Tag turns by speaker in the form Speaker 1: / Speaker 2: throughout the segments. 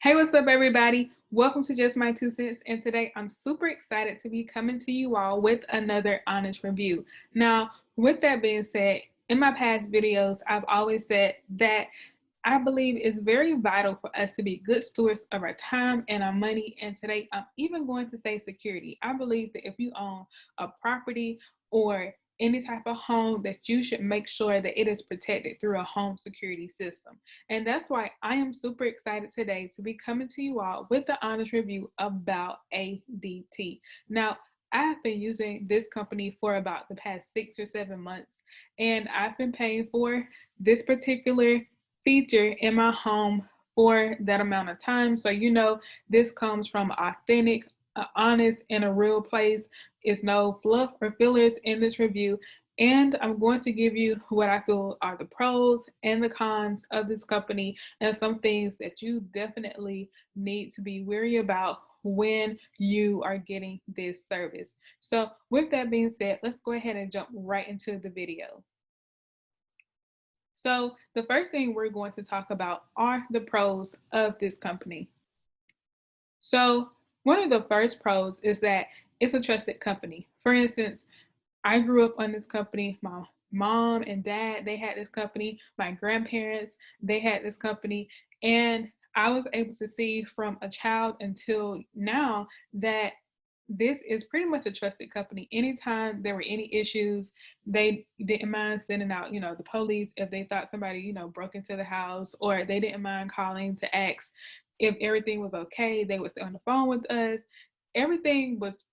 Speaker 1: Hey, what's up, everybody? Welcome to Just My Two Cents. And today I'm super excited to be coming to you all with another honest review. Now, with that being said, in my past videos, I've always said that I believe it's very vital for us to be good stewards of our time and our money. And today I'm even going to say security. I believe that if you own a property or any type of home, that you should make sure that it is protected through a home security system. And that's why I am super excited today to be coming to you all with the honest review about ADT. Now, I have been using this company for about the past 6 or 7 months, and I've been paying for this particular feature in my home for that amount of time. So, this comes from authentic, honest, and a real place. It's no fluff or fillers in this review. And I'm going to give you what I feel are the pros and the cons of this company and some things that you definitely need to be wary about when you are getting this service. So, with that being said, let's go ahead and jump right into the video. So, the first thing we're going to talk about are the pros of this company. So, one of the first pros is that it's a trusted company. For instance, I grew up on this company. My mom and dad, they had this company. My grandparents, they had this company. And I was able to see from a child until now that this is pretty much a trusted company. Anytime there were any issues, they didn't mind sending out, the police if they thought somebody, broke into the house, or they didn't mind calling to ask if everything was okay. They would stay on the phone with us. Everything was,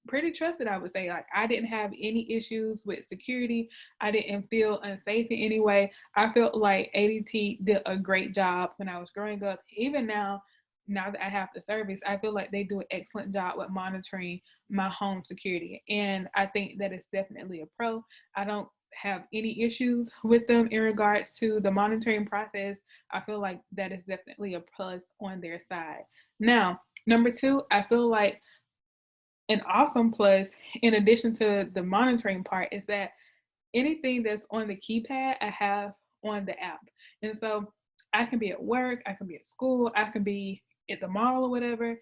Speaker 1: pretty trusted, I would say. Like, I didn't have any issues with security. I didn't feel unsafe in any way. I felt like ADT did a great job when I was growing up. Even now that I have the service, I feel like they do an excellent job with monitoring my home security. And I think that it's definitely a pro. I don't have any issues with them in regards to the monitoring process. I feel like that is definitely a plus on their side. Now, number two, I feel like an awesome plus, in addition to the monitoring part, is that anything that's on the keypad, I have on the app. And so I can be at work, I can be at school, I can be at the mall or whatever.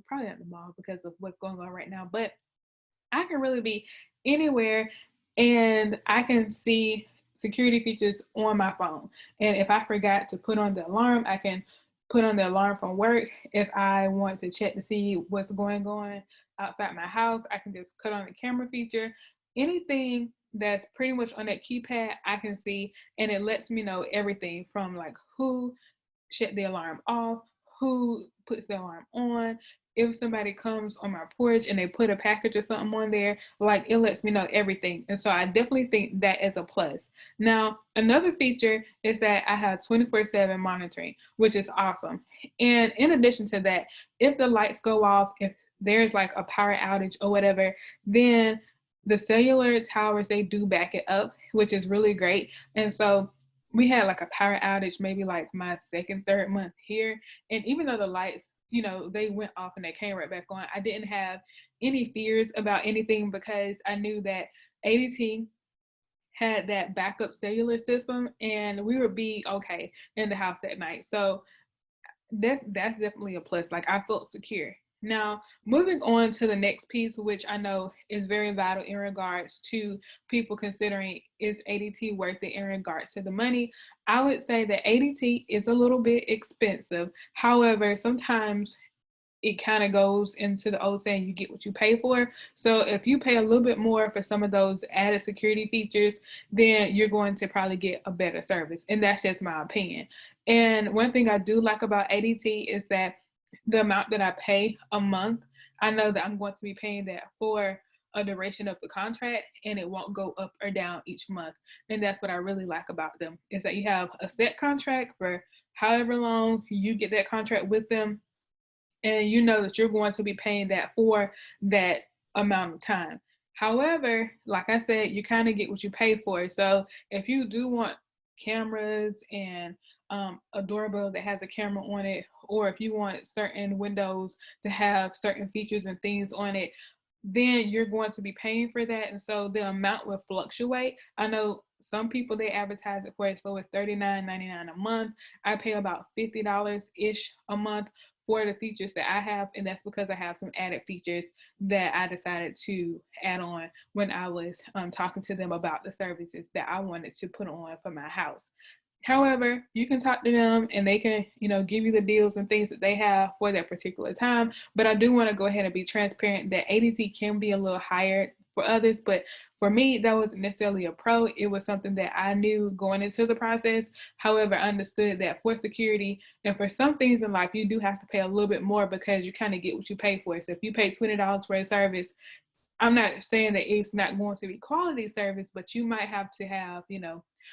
Speaker 1: Probably at the mall because of what's going on right now, but I can really be anywhere, and I can see security features on my phone. And if I forgot to put on the alarm, I can put on the alarm from work. If I want to check to see what's going on outside my house, I can just cut on the camera feature. Anything that's pretty much on that keypad, I can see, and it lets me know everything from like who shut the alarm off, who puts the alarm on. If somebody comes on my porch and they put a package or something on there, like, it lets me know everything. And so I definitely think that is a plus. Now, another feature is that I have 24/7 monitoring, which is awesome. And in addition to that, if the lights go off, if there's like a power outage or whatever, then the cellular towers, they do back it up, which is really great. And so we had like a power outage maybe like my second, third month here. And even though the lights, they went off and they came right back on, I didn't have any fears about anything because I knew that ADT had that backup cellular system and we would be okay in the house at night. So that's definitely a plus. Like, I felt secure. Now, moving on to the next piece, which I know is very vital in regards to people considering, is ADT worth it in regards to the money? I would say that ADT is a little bit expensive. However, sometimes it kind of goes into the old saying, you get what you pay for. So if you pay a little bit more for some of those added security features, then you're going to probably get a better service. And that's just my opinion. And one thing I do like about ADT is that the amount that I pay a month, I know that I'm going to be paying that for a duration of the contract, and it won't go up or down each month. And that's what I really like about them, is that you have a set contract for however long you get that contract with them, and you know that you're going to be paying that for that amount of time. However, like I said, you kind of get what you pay for. So if you do want cameras and a doorbell that has a camera on it, or if you want certain windows to have certain features and things on it, then you're going to be paying for that. And so the amount will fluctuate. I know Some people, they advertise it for as low as $39.99 a month. I pay about $50-ish a month for the features that I have, and that's because I have some added features that I decided to add on when I was talking to them about the services that I wanted to put on for my house. However, you can talk to them and they can, give you the deals and things that they have for that particular time. But I do want to go ahead and be transparent that ADT can be a little higher for others, but for me, that wasn't necessarily a pro. It was something that I knew going into the process. However, I understood that for security and for some things in life, you do have to pay a little bit more because you kind of get what you pay for. So if you pay $20 for a service, I'm not saying that it's not going to be quality service, but you might have to have,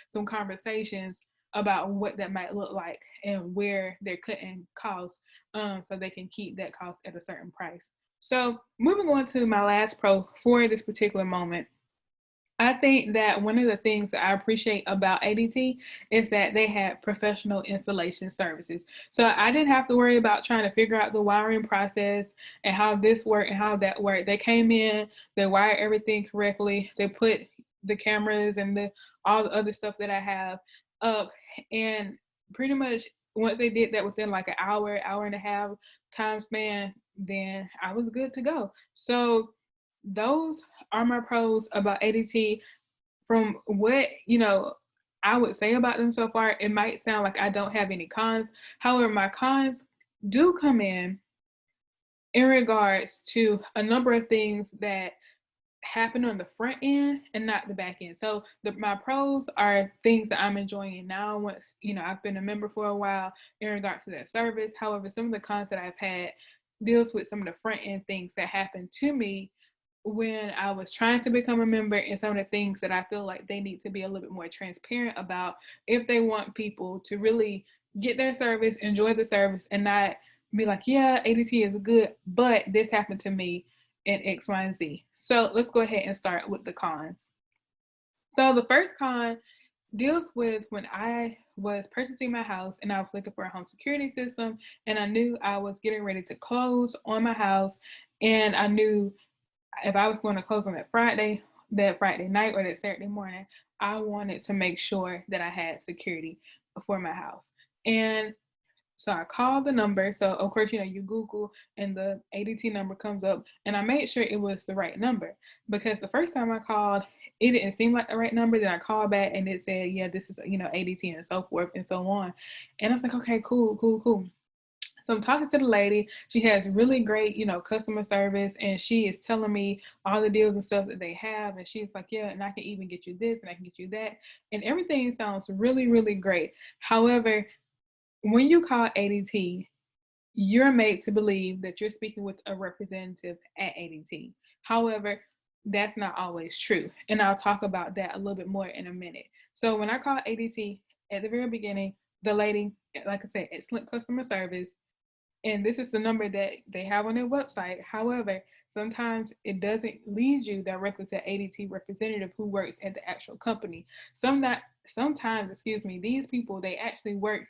Speaker 1: some conversations about what that might look like and where they're cutting costs, so they can keep that cost at a certain price. So moving on to my last pro for this particular moment, I think that one of the things that I appreciate about ADT is that they had professional installation services. So I didn't have to worry about trying to figure out the wiring process and how this worked and how that worked. They came in, they wired everything correctly, they put the cameras and all the other stuff that I have up, and pretty much once they did that within like an hour and a half time span, then I was good to go. So those are my pros about ADT. From what I would say about them so far, it might sound like I don't have any cons. However, my cons do come in regards to a number of things that happen on the front end and not the back end. So my pros are things that I'm enjoying now once I've been a member for a while in regards to that service. However, some of the cons that I've had deals with some of the front end things that happened to me when I was trying to become a member, and some of the things that I feel like they need to be a little bit more transparent about if they want people to really get their service, enjoy the service, and not be like, yeah, ADT is good, but this happened to me in X, Y, and Z. So let's go ahead and start with the cons. So the first con deals with when I was purchasing my house and I was looking for a home security system, and I knew I was getting ready to close on my house, and I knew if I was going to close on that Friday night or that Saturday morning, I wanted to make sure that I had security for my house. And so I called the number. So of course, you Google and the ADT number comes up, and I made sure it was the right number, because the first time I called, it didn't seem like the right number. Then I called back and it said, yeah, this is, ADT and so forth and so on. And I was like, okay, cool. So I'm talking to the lady. She has really great, customer service, and she is telling me all the deals and stuff that they have. And she's like, yeah, and I can even get you this and I can get you that. And everything sounds really, really great. However, when you call ADT, you're made to believe that you're speaking with a representative at ADT. However, that's not always true. And I'll talk about that a little bit more in a minute. So when I called ADT at the very beginning, the lady, like I said, excellent customer service. And this is the number that they have on their website. However, sometimes it doesn't lead you directly to ADT representative who works at the actual company. Sometimes, these people, they actually work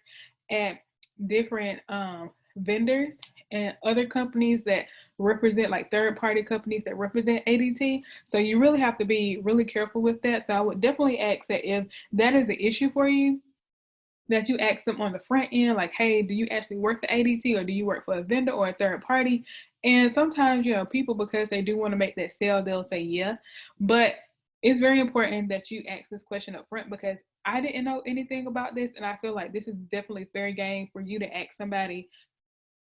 Speaker 1: at different vendors and other companies that represent, like third-party companies that represent ADT. So you really have to be really careful with that. So I would definitely ask that if that is an issue for you, that you ask them on the front end, like, hey, do you actually work for ADT, or do you work for a vendor or a third party? And sometimes, people, because they do want to make that sale, they'll say yeah. But it's very important that you ask this question up front, because I didn't know anything about this, and I feel like this is definitely fair game for you to ask somebody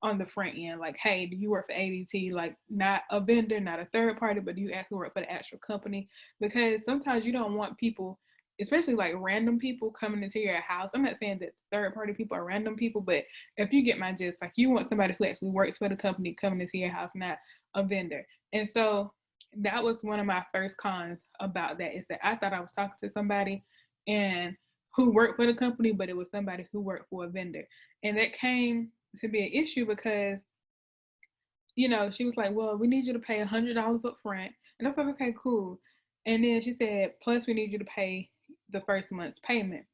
Speaker 1: on the front end, like, hey, do you work for ADT? Like, not a vendor, not a third party, but do you actually work for the actual company? Because sometimes you don't want people, especially like random people, coming into your house. I'm not saying that third party people are random people, but if you get my gist, like, you want somebody who actually works for the company coming into your house, not a vendor. And so that was one of my first cons about that, is that I thought I was talking to somebody and who worked for the company, but it was somebody who worked for a vendor. And that came to be an issue because, she was like, well, we need you to pay $100 up front. And I was like, okay, cool. And then she said, plus we need you to pay the first month's payment.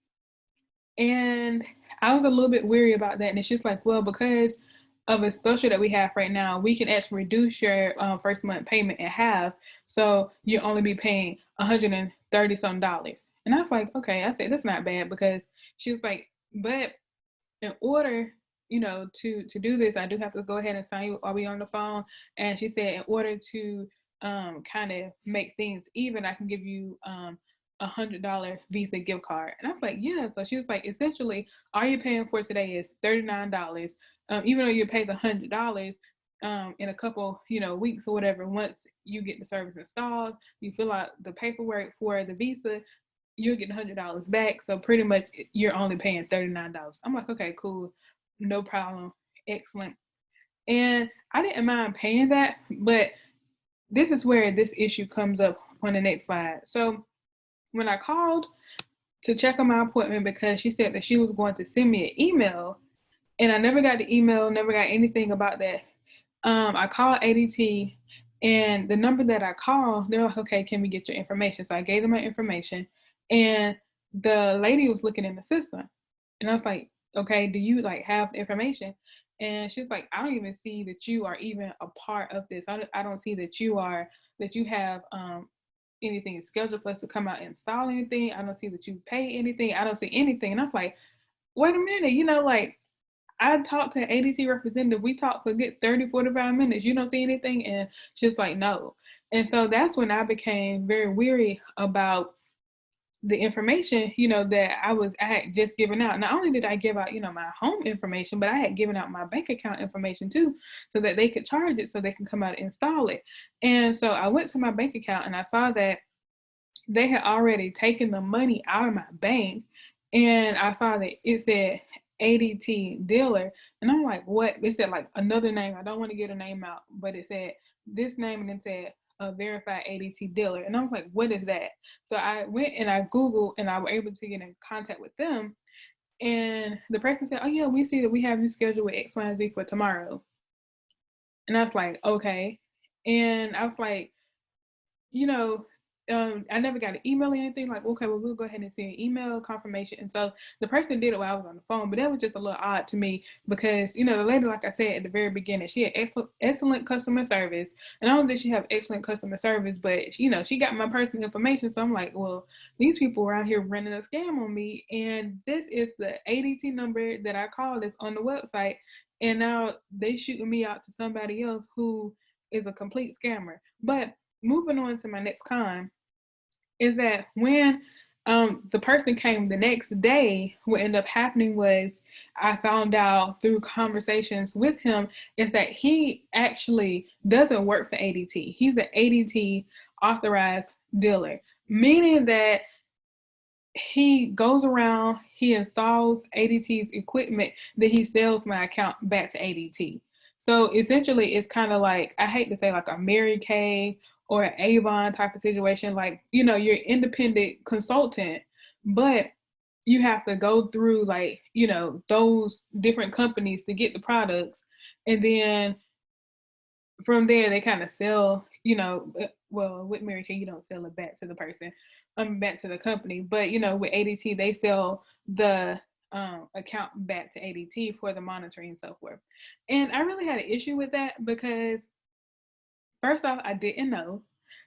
Speaker 1: And I was a little bit weary about that. And she's like, well, because of a special that we have right now, we can actually reduce your first month payment in half. So you'll only be paying $130 some. And I was like, okay, I said, that's not bad, because she was like, but in order, to do this, I do have to go ahead and sign you while we on the phone. And she said, in order to kind of make things even, I can give you $100 Visa gift card. And I was like, yeah. So she was like, essentially, all you're paying for today is $39. Even though you pay the $100 in a couple, weeks or whatever. Once you get the service installed, you fill out the paperwork for the Visa, you'll get $100 back. So pretty much you're only paying $39. I'm like, okay, cool, no problem, excellent. And I didn't mind paying that, but this is where this issue comes up on the next slide. So when I called to check on my appointment, because she said that she was going to send me an email, and I never got the email, never got anything about that. I called ADT, and the number that I called, they're like, okay, can we get your information? So I gave them my information, and the lady was looking in the system, and I was like, okay, do you like have the information? And she's like, I don't even see that you are even a part of this. I don't see that you have anything scheduled for us to come out and install anything. I don't see that you pay anything. I don't see anything. And I'm like, wait a minute, like I talked to an ADT representative. We talked for a good 30, 45 minutes. You don't see anything? And she's like, no. And so that's when I became very weary about the information, that I had just given out. Not only did I give out, my home information, but I had given out my bank account information too, so that they could charge it, so they can come out and install it. And so I went to my bank account, and I saw that they had already taken the money out of my bank, and I saw that it said ADT dealer, and I'm like, what? It said like another name. I don't want to get a name out, but it said this name, and it said a verified ADT dealer, and I was like, what is that? So I went and I Googled, and I was able to get in contact with them, and the person said, oh yeah, we see that we have you scheduled with X, Y, and Z for tomorrow. And I was like, okay. And I was like, you know, I never got an email or anything. Like, okay, well, we'll go ahead and send an email confirmation. And so the person did it while I was on the phone, but that was just a little odd to me, because, the lady, like I said at the very beginning, she had excellent customer service. And not only did she have excellent customer service, but, she got my personal information. So I'm like, well, these people are out here running a scam on me. And this is the ADT number that I called that's on the website. And now they shooting me out to somebody else who is a complete scammer. But moving on to my next con is that when the person came the next day, what ended up happening was, I found out through conversations with him, is that he actually doesn't work for ADT. He's an ADT authorized dealer, meaning that he goes around, he installs ADT's equipment, then he sells my account back to ADT. So essentially, it's kind of like, I hate to say like a Mary Kay or an Avon type of situation. Like, you're independent consultant, but you have to go through like, those different companies to get the products. And then from there, they kind of sell, well, with Mary Kay, you don't sell it back to the person, back to the company. But, with ADT, they sell the account back to ADT for the monitoring and so forth. And I really had an issue with that, because first off, I didn't know.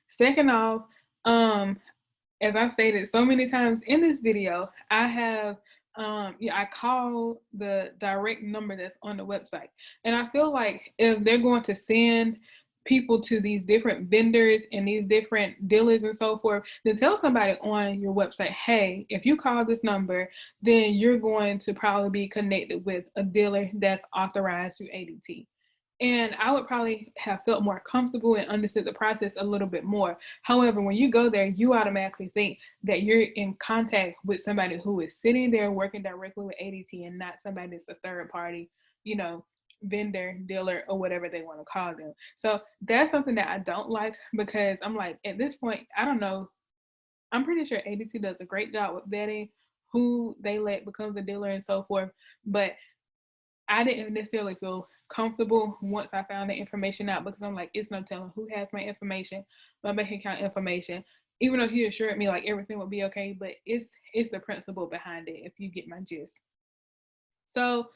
Speaker 1: Second off, as I've stated so many times in this video, I have I call the direct number that's on the website. And I feel like if they're going to send people to these different vendors and these different dealers and so forth, then tell somebody on your website, hey, if you call this number, then you're going to probably be connected with a dealer that's authorized through ADT. And I would probably have felt more comfortable and understood the process a little bit more. However, when you go there, you automatically think that you're in contact with somebody who is sitting there working directly with ADT, and not somebody that's a third party, vendor, dealer, or whatever they want to call them. So that's something that I don't like, because I'm like, at this point, I don't know. I'm pretty sure ADT does a great job with vetting who they let becomes a dealer and so forth. But I didn't necessarily feel comfortable once I found the information out, because I'm like, it's no telling who has my information, my bank account information. Even though he assured me like everything would be okay, but it's the principle behind it, if you get my gist. So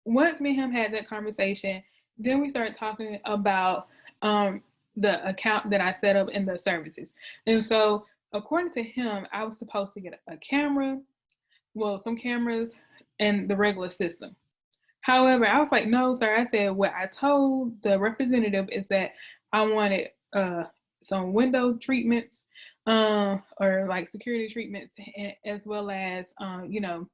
Speaker 1: once me and him had that conversation, then we started talking about the account that I set up and the services. And so according to him, I was supposed to get a camera, well, some cameras, and the regular system. However, I was like, no, sir. I said, what I told the representative is that I wanted some window treatments, or like security treatments, as well as, the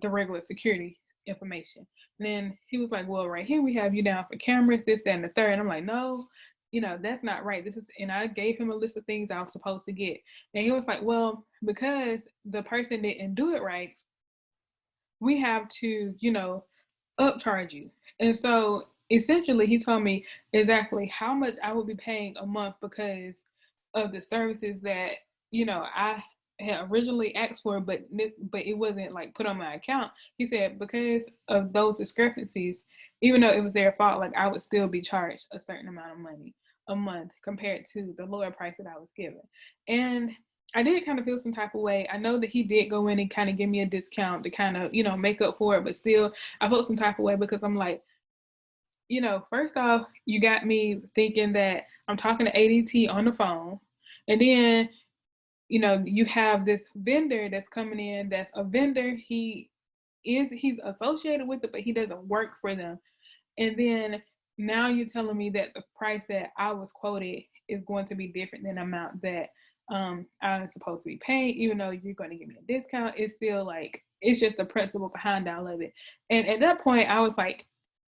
Speaker 1: regular security information. And then he was like, well, right here we have you down for cameras, this, that, and the third. And I'm like, no, that's not right. This is, and I gave him a list of things I was supposed to get. And he was like, well, because the person didn't do it right, we have to, upcharge you. And so essentially, he told me exactly how much I would be paying a month because of the services that, I had originally asked for, but it wasn't like put on my account. He said because of those discrepancies, even though it was their fault, like I would still be charged a certain amount of money a month compared to the lower price that I was given. And I did kind of feel some type of way. I know that he did go in and kind of give me a discount to kind of, make up for it, but still, I felt some type of way because I'm like, first off, you got me thinking that I'm talking to ADT on the phone. And then, you have this vendor that's coming in that's a vendor. He's associated with it, but he doesn't work for them. And then now you're telling me that the price that I was quoted is going to be different than the amount that I'm supposed to be paying, even though you're going to give me a discount. It's still like, it's just the principle behind all of it. And at that point, I was like,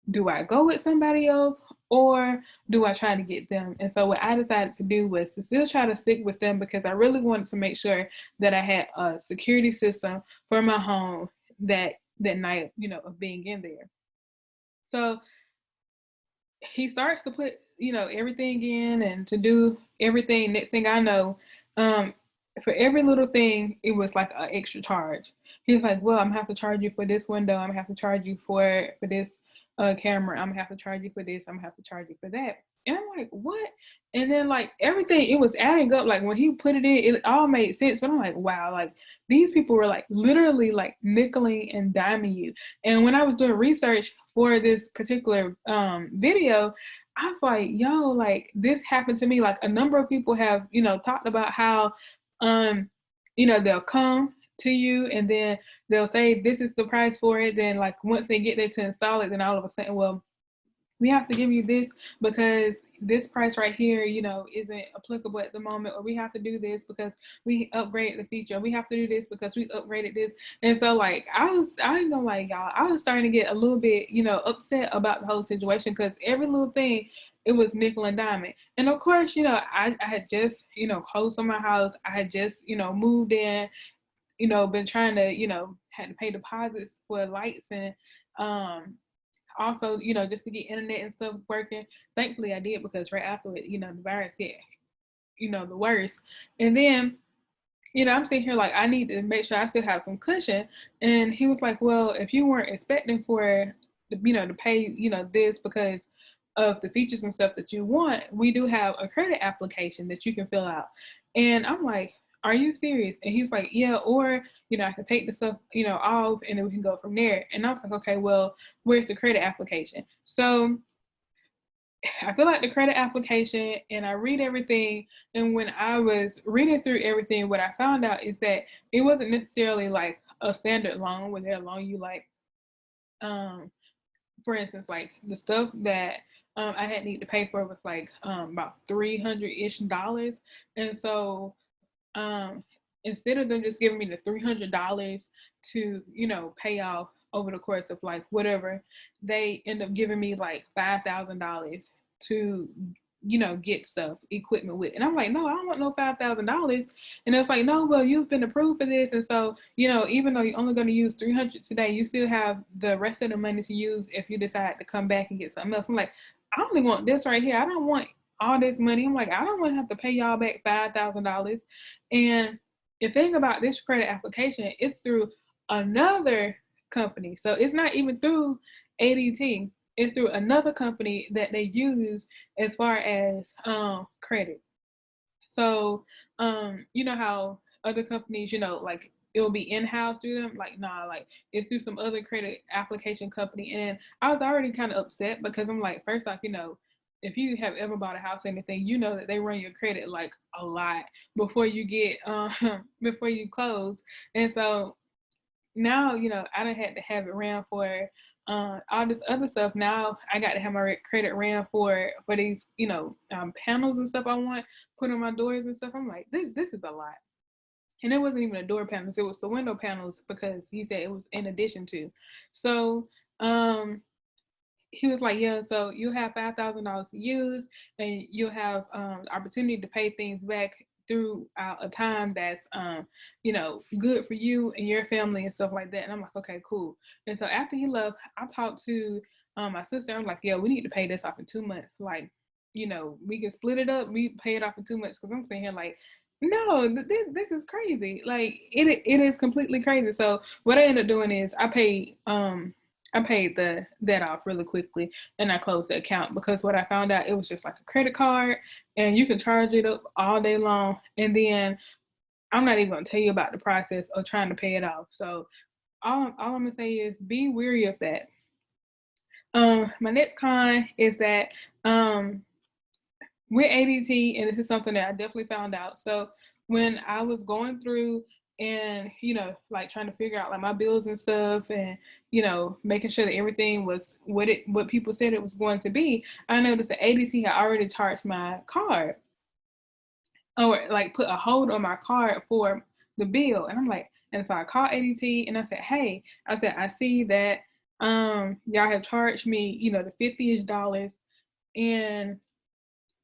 Speaker 1: do I go with somebody else or do I try to get them? And so what I decided to do was to still try to stick with them because I really wanted to make sure that I had a security system for my home that night, of being in there. So he starts to put, everything in and to do everything. Next thing I know, um, for every little thing, it was like an extra charge. He's like, well, I'm gonna have to charge you for this window. I'm gonna have to charge you for this camera. I'm gonna have to charge you for this. I'm gonna have to charge you for that. And I'm like, what? And then like everything, it was adding up. Like when he put it in, it all made sense. But I'm like, wow, like these people were like literally like nickeling and diming you. And when I was doing research for this particular video, I was like, yo, like this happened to me. Like a number of people have, talked about how, they'll come to you and then they'll say this is the price for it. Then like once they get there to install it, then all of a sudden, well, we have to give you this because this price right here, isn't applicable at the moment, or we have to do this because we upgraded the feature. We have to do this because we upgraded this. And so like I ain't gonna like y'all, I was starting to get a little bit, upset about the whole situation because every little thing it was nickel and diamond. And of course, I had just, closed on my house. I had just, moved in, been trying to, had to pay deposits for lights and also, just to get internet and stuff working. Thankfully, I did because right after it, the virus hit, the worst. And then, I'm sitting here like, I need to make sure I still have some cushion. And he was like, well, if you weren't expecting for, to pay, this because of the features and stuff that you want, we do have a credit application that you can fill out. And I'm like, are you serious? And he was like, yeah, or, I can take the stuff, off and then we can go from there. And I was like, okay, well, where's the credit application? So I fill out the credit application and I read everything. And when I was reading through everything, what I found out is that it wasn't necessarily like a standard loan where they'll loan you like, for instance, like the stuff that I had need to pay for was like about $300-ish. And so um, instead of them just giving me the $300 to, pay off over the course of like whatever, they end up giving me like $5,000 to, get stuff, equipment with. And I'm like, no, I don't want no $5,000. And it's like, no, well, you've been approved for this. And so, even though you're only going to use 300 today, you still have the rest of the money to use if you decide to come back and get something else. I'm like, I only want this right here. I don't want all this money. I'm like, I don't want to have to pay y'all back $5,000. And the thing about this credit application, it's through another company. So it's not even through ADT. It's through another company that they use as far as credit. So you know how other companies, like it'll be in-house through them. Like, nah, like it's through some other credit application company. And I was already kind of upset because I'm like, first off, if you have ever bought a house or anything, you know that they run your credit like a lot before you get before you close. And so now, I done had to have it ran for all this other stuff. Now I got to have my credit ran for these, panels and stuff I want put on my doors and stuff. I'm like, this is a lot. And it wasn't even the door panels, it was the window panels because he said it was in addition to. So um he was like, yeah, so you have $5,000 to use, and you'll have the opportunity to pay things back throughout a time that's good for you and your family and stuff like that. And I'm like, okay, cool. And so after he left, I talked to my sister. I'm like, yeah, we need to pay this off in 2 months. Like, we can split it up. We pay it off in 2 months because I'm sitting here like, no, this is crazy. Like it is completely crazy. So what I ended up doing is I paid the debt off really quickly and I closed the account because what I found out, it was just like a credit card and you can charge it up all day long. And then I'm not even gonna tell you about the process of trying to pay it off. So all I'm gonna say is be wary of that. My next con is that with ADT, and this is something that I definitely found out. So when I was going through and like trying to figure out like my bills and stuff, and making sure that everything was what people said it was going to be, I noticed that ADT had already charged my card, or like put a hold on my card for the bill. And I'm like, and so I called ADT and I said, hey, I said, I see that y'all have charged me, the 50-ish dollars. And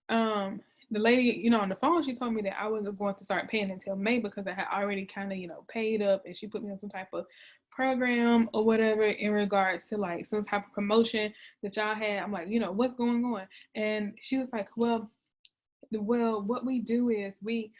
Speaker 1: um the lady, on the phone, she told me that I wasn't going to start paying until May because I had already kind of, paid up, and she put me on some type of program or whatever in regards to like some type of promotion that y'all had. I'm like, what's going on? And she was like, well, what we do is we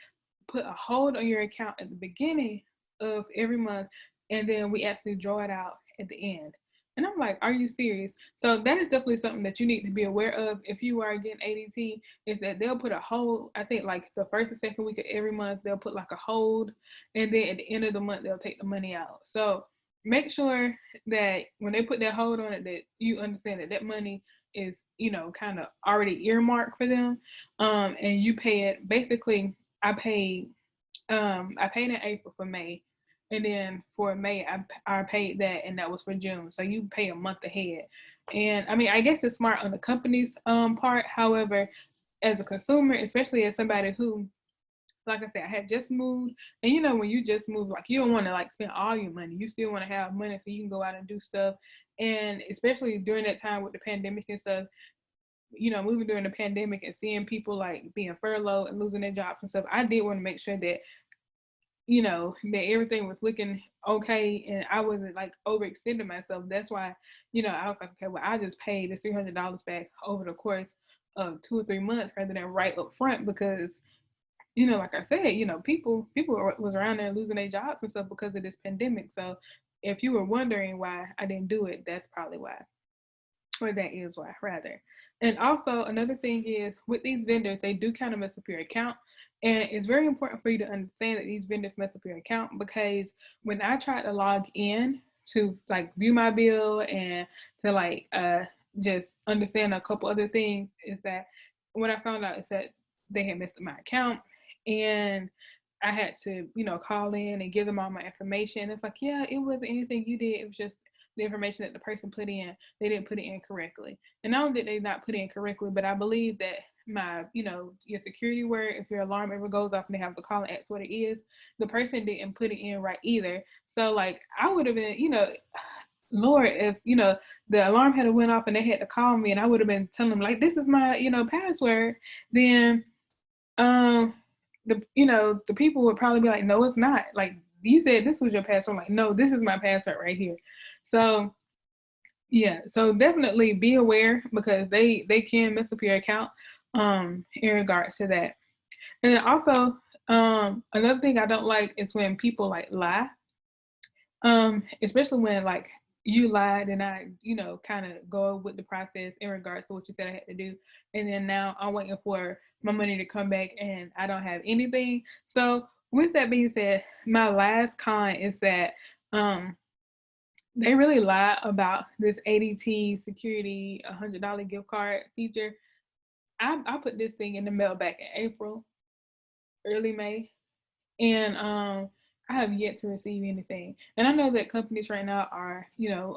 Speaker 1: put a hold on your account at the beginning of every month, and then we actually draw it out at the end. And I'm like, are you serious? So that is definitely something that you need to be aware of if you are getting ADT, is that they'll put a hold, I think like the first and second week of every month, they'll put like a hold, and then at the end of the month, they'll take the money out. So make sure that when they put that hold on it, that you understand that that money is, kind of already earmarked for them. And you pay it basically. I paid in April for May, and then for May I paid that, and that was for June. So you pay a month ahead. And I mean, I guess it's smart on the company's part. However, as a consumer, especially as somebody who, like I said, I had just moved, and when you just move, like you don't want to like spend all your money. You still want to have money so you can go out and do stuff. And especially during that time with the pandemic and stuff, moving during the pandemic and seeing people like being furloughed and losing their jobs and stuff, I did want to make sure that that everything was looking okay and I wasn't like overextending myself. That's why, I was like, okay, well, I just paid this $300 back over the course of 2 or 3 months rather than right up front because, like I said, people was around there losing their jobs and stuff because of this pandemic. So if you were wondering why I didn't do it, that's probably why, or that is why, rather. And also, another thing is with these vendors, they do kind of mess up your account. And it's very important for you to understand that these vendors mess up your account because when I tried to log in to like view my bill and to like just understand a couple other things, is that what I found out is that they had messed up my account, and I had to, call in and give them all my information. It's like, yeah, it wasn't anything you did. It was just the information that the person put in. They didn't put it in correctly. And not only did they not put it in correctly, but I believe that my, your security word, if your alarm ever goes off and they have to call and ask what it is, the person didn't put it in right either. So like I would have been, Lord, if the alarm had went off and they had to call me and I would have been telling them like this is my, password, then the people would probably be like, no, it's not. Like you said this was your password. I'm like, no, this is my password right here. So yeah, so definitely be aware because they can mess up your account in regards to that. And then also another thing I don't like is when people like lie. Especially when like you lied and I, kind of go with the process in regards to what you said I had to do. And then now I'm waiting for my money to come back and I don't have anything. So with that being said, my last con is that they really lie about this ADT Security $100 gift card feature. I put this thing in the mail back in April, early May, and I have yet to receive anything. And I know that companies right now are,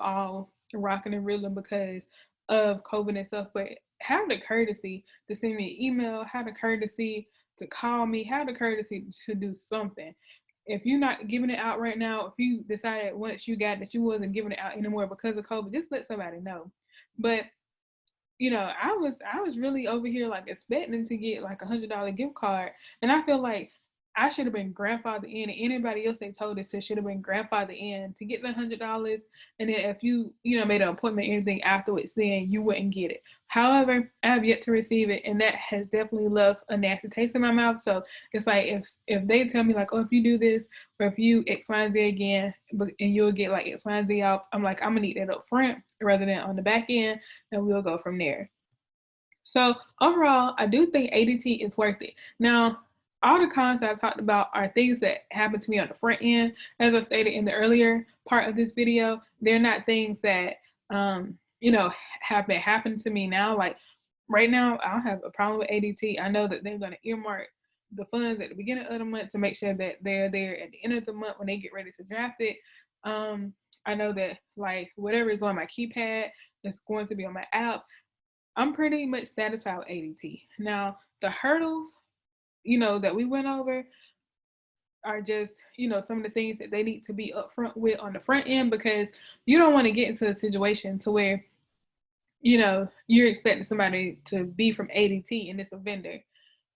Speaker 1: all rocking and reeling because of COVID and stuff, but have the courtesy to send me an email, have the courtesy to call me, have the courtesy to do something. If you're not giving it out right now, if you decided once you got that you wasn't giving it out anymore because of COVID, just let somebody know. But I was really over here like expecting to get like $100 gift card, and I feel like I should have been grandfathered in, and anybody else they told us to should have been grandfathered in to get the $100, and then if you made an appointment or anything afterwards, then you wouldn't get it. However, I have yet to receive it, and that has definitely left a nasty taste in my mouth. So it's like if they tell me like, oh, if you do this or if you X, Y, and Z again, and you'll get like X, Y, and Z off, I'm like I'm gonna need that up front rather than on the back end, and we'll go from there. So overall, I do think ADT is worth it. Now, all the cons that I've talked about are things that happen to me on the front end. As I stated in the earlier part of this video, they're not things that have been happening to me now. Like right now, I don't have a problem with ADT. I know that they're going to earmark the funds at the beginning of the month to make sure that they're there at the end of the month when they get ready to draft it. I know that like whatever is on my keypad is going to be on my app. I'm pretty much satisfied with ADT. Now, the hurdles, that we went over are just, some of the things that they need to be upfront with on the front end because you don't want to get into a situation to where, you're expecting somebody to be from ADT and it's a vendor,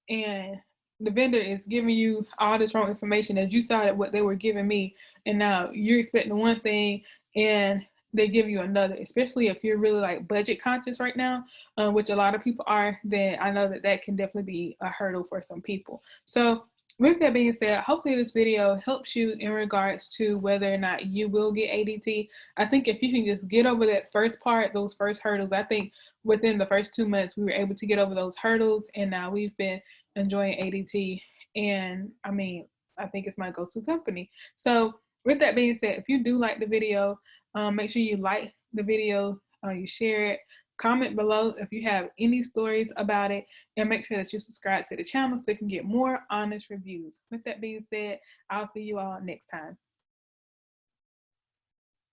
Speaker 1: and the vendor is giving you all this wrong information as you saw that what they were giving me, and now you're expecting one thing and they give you another, especially if you're really like budget conscious right now, which a lot of people are. Then I know that that can definitely be a hurdle for some people. So with that being said, hopefully this video helps you in regards to whether or not you will get ADT. I think if you can just get over that first part, those first hurdles, I think within the first 2 months we were able to get over those hurdles, and now we've been enjoying ADT. And I mean, I think it's my go-to company. So with that being said, if you do like the video, make sure you like the video, you share it, comment below if you have any stories about it, and make sure that you subscribe to the channel so you can get more honest reviews. With that being said, I'll see you all next time.